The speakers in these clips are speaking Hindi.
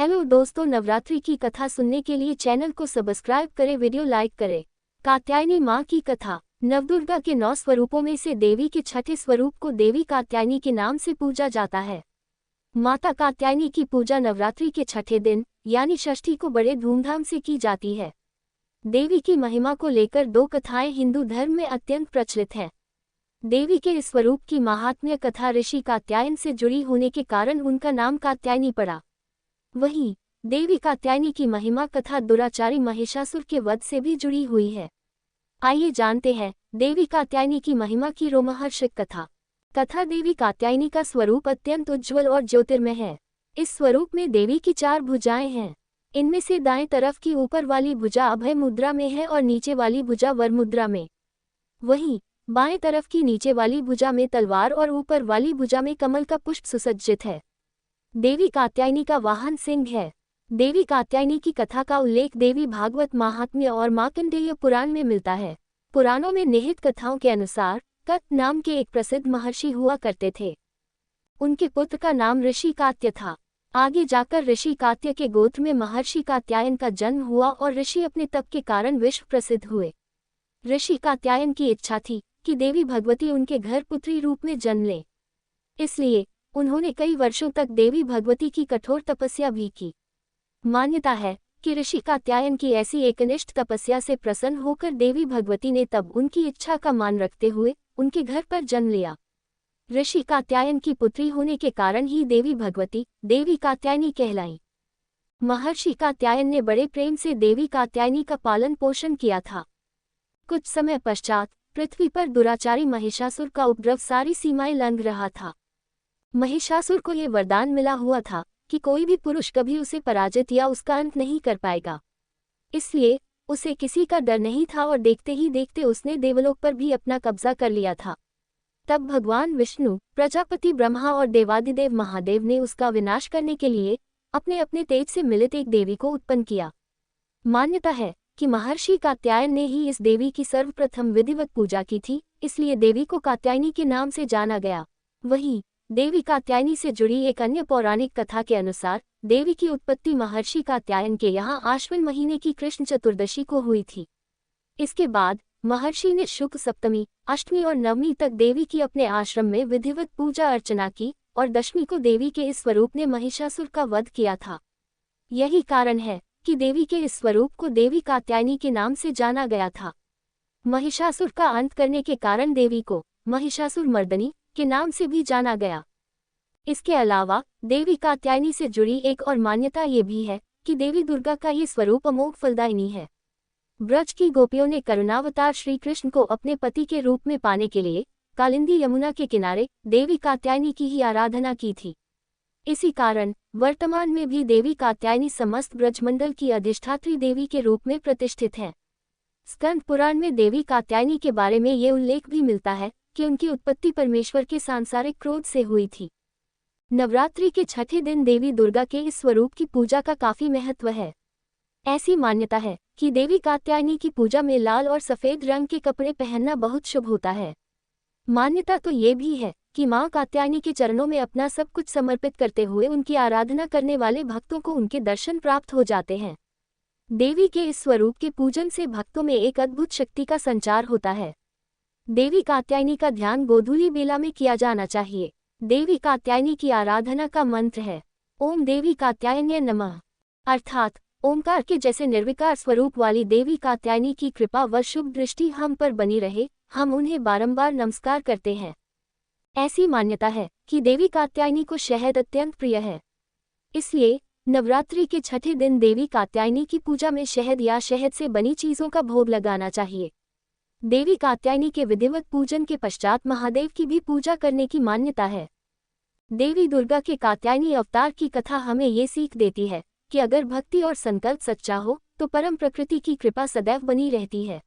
हेलो दोस्तों, नवरात्रि की कथा सुनने के लिए चैनल को सब्सक्राइब करें, वीडियो लाइक करें। कात्यायनी माँ की कथा। नवदुर्गा के 9 स्वरूपों में से देवी के छठे स्वरूप को देवी कात्यायनी के नाम से पूजा जाता है। माता कात्यायनी की पूजा नवरात्रि के छठे दिन यानी षष्ठी को बड़े धूमधाम से की जाती है। देवी की महिमा को लेकर 2 कथाएं हिंदू धर्म में अत्यंत प्रचलित हैं। देवी के इस स्वरूप की महात्म्य कथा ऋषि कात्यायन से जुड़ी होने के कारण उनका नाम कात्यायनी पड़ा। वहीं देवी कात्यायनी की महिमा कथा दुराचारी महिषासुर के वध से भी जुड़ी हुई है। आइए जानते हैं देवी कात्यायनी की महिमा की रोमहर्षक कथा। कथा देवी कात्यायनी का स्वरूप अत्यंत उज्ज्वल और ज्योतिर्मय है। इस स्वरूप में देवी की 4 भुजाएं हैं। इनमें से दाएं तरफ की ऊपर वाली भुजा अभय मुद्रा में है और नीचे वाली भुजा वर मुद्रा में। वहीं बाएं तरफ की नीचे वाली भुजा में तलवार और ऊपर वाली भुजा में कमल का पुष्प सुसज्जित है। देवी कात्यायनी का वाहन सिंह है। देवी कात्यायनी की कथा का उल्लेख देवी भागवत महात्म्य और मार्कंडेय पुराण में मिलता है। पुराणों में निहित कथाओं के अनुसार कत नाम के एक प्रसिद्ध महर्षि हुआ करते थे। उनके पुत्र का नाम ऋषि कात्य था। आगे जाकर ऋषि कात्य के गोत्र में महर्षि कात्यायन का जन्म हुआ और ऋषि अपने तप के कारण विश्व प्रसिद्ध हुए। ऋषि कात्यायन की इच्छा थी कि देवी भगवती उनके घर पुत्री रूप में जन्म ले, इसलिए उन्होंने कई वर्षों तक देवी भगवती की कठोर तपस्या भी की। मान्यता है कि ऋषि कात्यायन की ऐसी एकनिष्ठ तपस्या से प्रसन्न होकर देवी भगवती ने तब उनकी इच्छा का मान रखते हुए उनके घर पर जन्म लिया। ऋषि कात्यायन की पुत्री होने के कारण ही देवी भगवती देवी कात्यायनी कहलाईं। महर्षि कात्यायन ने बड़े प्रेम से देवी कात्यायनी का पालन पोषण किया था। कुछ समय पश्चात पृथ्वी पर दुराचारी महिषासुर का उपद्रव सारी सीमाएं लांघ रहा था। महिषासुर को ये वरदान मिला हुआ था कि कोई भी पुरुष कभी उसे पराजित या उसका अंत नहीं कर पाएगा। इसलिए उसे किसी का डर नहीं था और देखते ही देखते उसने देवलोक पर भी अपना कब्जा कर लिया था। तब भगवान विष्णु, प्रजापति ब्रह्मा और देवादिदेव महादेव ने उसका विनाश करने के लिए अपने अपने तेज से मिलित एक देवी को उत्पन्न किया। मान्यता है कि महर्षि कात्यायन ने ही इस देवी की सर्वप्रथम विधिवत पूजा की थी, इसलिए देवी को कात्यायनी के नाम से जाना गया। वहीं देवी कात्यायनी से जुड़ी एक अन्य पौराणिक कथा के अनुसार देवी की उत्पत्ति महर्षि कात्यायन के यहाँ आश्विन महीने की कृष्ण चतुर्दशी को हुई थी। इसके बाद महर्षि ने शुक्ल सप्तमी, अष्टमी और नवमी तक देवी की अपने आश्रम में विधिवत पूजा अर्चना की और दशमी को देवी के इस स्वरूप ने महिषासुर का वध किया था। यही कारण है कि देवी के इस स्वरूप को देवी कात्यायनी के नाम से जाना गया था। महिषासुर का अंत करने के कारण देवी को महिषासुर मर्दनी के नाम से भी जाना गया। इसके अलावा देवी कात्यायनी से जुड़ी एक और मान्यता ये भी है कि देवी दुर्गा का ये स्वरूप अमोघ फलदायिनी है। ब्रज की गोपियों ने करुणावतार श्री कृष्ण को अपने पति के रूप में पाने के लिए कालिंदी यमुना के किनारे देवी कात्यायनी की ही आराधना की थी। इसी कारण वर्तमान में भी देवी कात्यायनी समस्त ब्रजमंडल की अधिष्ठात्री देवी के रूप में प्रतिष्ठित है। स्कंद पुराण में देवी कात्यायनी के बारे में ये उल्लेख भी मिलता है कि उनकी उत्पत्ति परमेश्वर के सांसारिक क्रोध से हुई थी। नवरात्रि के छठे दिन देवी दुर्गा के इस स्वरूप की पूजा का काफी महत्व है। ऐसी मान्यता है कि देवी कात्यायनी की पूजा में लाल और सफेद रंग के कपड़े पहनना बहुत शुभ होता है। मान्यता तो ये भी है कि मां कात्यायनी के चरणों में अपना सब कुछ समर्पित करते हुए उनकी आराधना करने वाले भक्तों को उनके दर्शन प्राप्त हो जाते हैं। देवी के इस स्वरूप के पूजन से भक्तों में एक अद्भुत शक्ति का संचार होता है। देवी कात्यायनी का ध्यान गोधूली बेला में किया जाना चाहिए। देवी कात्यायनी की आराधना का मंत्र है ओम देवी कात्यायन्य नमः, अर्थात ओमकार के जैसे निर्विकार स्वरूप वाली देवी कात्यायनी की कृपा व शुभ दृष्टि हम पर बनी रहे, हम उन्हें बारंबार नमस्कार करते हैं। ऐसी मान्यता है कि देवी कात्यायनी को शहद अत्यंत प्रिय है, इसलिए नवरात्रि के छठे दिन देवी कात्यायनी की पूजा में शहद या शहद से बनी चीजों का भोग लगाना चाहिए। देवी कात्यायनी के विधिवत पूजन के पश्चात महादेव की भी पूजा करने की मान्यता है। देवी दुर्गा के कात्यायनी अवतार की कथा हमें ये सीख देती है कि अगर भक्ति और संकल्प सच्चा हो तो परम प्रकृति की कृपा सदैव बनी रहती है।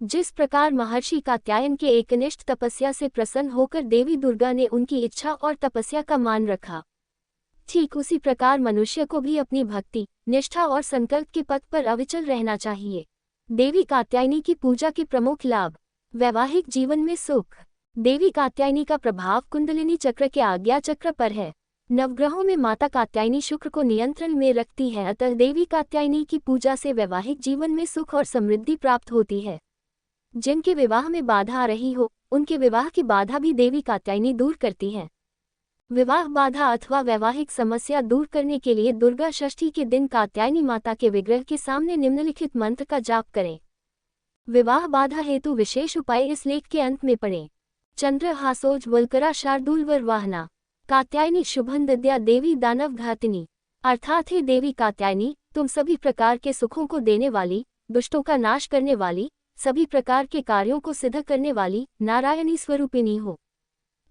जिस प्रकार महर्षि कात्यायन के एकनिष्ठ तपस्या से प्रसन्न होकर देवी दुर्गा ने उनकी इच्छा और तपस्या का मान रखा, ठीक उसी प्रकार मनुष्य को भी अपनी भक्ति, निष्ठा और संकल्प के पथ पर अविचल रहना चाहिए। देवी कात्यायनी की पूजा के प्रमुख लाभ। वैवाहिक जीवन में सुख। देवी कात्यायनी का प्रभाव कुंडलिनी चक्र के आज्ञा चक्र पर है। नवग्रहों में माता कात्यायनी शुक्र को नियंत्रण में रखती है, अतः देवी कात्यायनी की पूजा से वैवाहिक जीवन में सुख और समृद्धि प्राप्त होती है। जिनके विवाह में बाधा आ रही हो, उनके विवाह की बाधा भी देवी कात्यायनी दूर करती है। विवाह बाधा अथवा वैवाहिक समस्या दूर करने के लिए दुर्गा षष्ठी के दिन कात्यायनी माता के विग्रह के सामने निम्नलिखित मंत्र का जाप करें। विवाह बाधा हेतु विशेष उपाय इस लेख के अंत में पढ़ें। चंद्रहासोज वल्करा शार्दूलवर वाहना कात्यायनी शुभंदद्या देवी दानव घातिनी। अर्थात हे देवी कात्यायनी, तुम सभी प्रकार के सुखों को देने वाली, दुष्टों का नाश करने वाली, सभी प्रकार के कार्यों को सिद्ध करने वाली नारायणी स्वरूपिणी हो।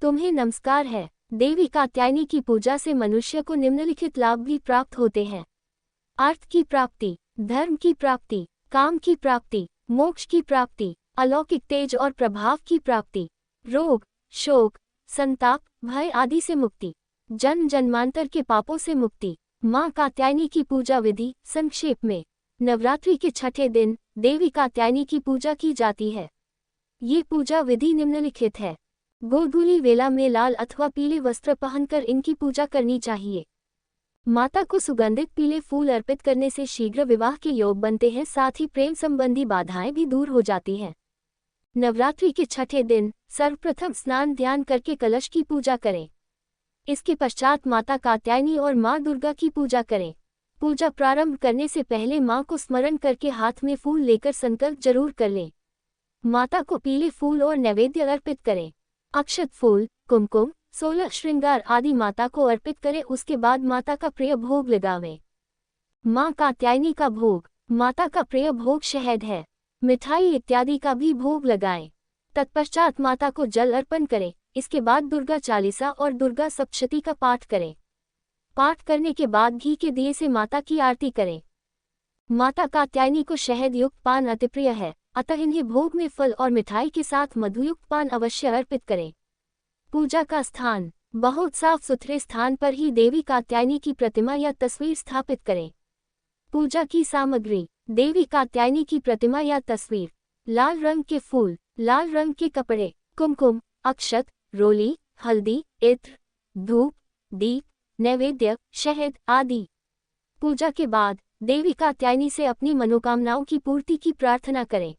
तुम्हें नमस्कार है। देवी कात्यायनी की पूजा से मनुष्य को निम्नलिखित लाभ भी प्राप्त होते हैं। अर्थ की प्राप्ति, धर्म की प्राप्ति, काम की प्राप्ति, मोक्ष की प्राप्ति, अलौकिक तेज और प्रभाव की प्राप्ति, रोग, शोक, संताप, भय आदि से मुक्ति, जन्म जन्मांतर के पापों से मुक्ति। मां कात्यायनी की पूजा विधि संक्षेप में। नवरात्रि के छठे दिन देवी कात्यायनी की पूजा की जाती है। ये पूजा विधि निम्नलिखित है। गोधूली वेला में लाल अथवा पीले वस्त्र पहनकर इनकी पूजा करनी चाहिए। माता को सुगंधित पीले फूल अर्पित करने से शीघ्र विवाह के योग बनते हैं, साथ ही प्रेम संबंधी बाधाएं भी दूर हो जाती हैं। नवरात्रि के छठे दिन सर्वप्रथम स्नान ध्यान करके कलश की पूजा करें। इसके पश्चात माता कात्यायनी और मां दुर्गा की पूजा करें। पूजा प्रारंभ करने से पहले मां को स्मरण करके हाथ में फूल लेकर संकल्प जरूर कर लें। माता को पीले फूल और नैवेद्य अर्पित करें। अक्षत फूल, कुमकुम, 16 श्रृंगार आदि माता को अर्पित करें। उसके बाद माता का प्रिय भोग लगावें। मां कात्यायनी का भोग, माता का प्रिय भोग शहद है, मिठाई इत्यादि का भी भोग लगाएं। तत्पश्चात माता को जल अर्पण करें। इसके बाद दुर्गा चालीसा और दुर्गा सप्तशती का पाठ करें। पाठ करने के बाद घी के दिए से माता की आरती करें। माता कात्यायनी को शहद युक्त पान अति प्रिय है, अतः इन्हें भोग में फल और मिठाई के साथ मधुयुक्त पान अवश्य अर्पित करें। पूजा का स्थान, बहुत साफ सुथरे स्थान पर ही देवी कात्यायनी की प्रतिमा या तस्वीर स्थापित करें। पूजा की सामग्री, देवी कात्यायनी की प्रतिमा या तस्वीर, लाल रंग के फूल, लाल रंग के कपड़े, कुमकुम, अक्षत, रोली, हल्दी, इत्र, धूप, दीप, नैवेद्य, शहद आदि। पूजा के बाद देवी कात्यायनी से अपनी मनोकामनाओं की पूर्ति की प्रार्थना करें।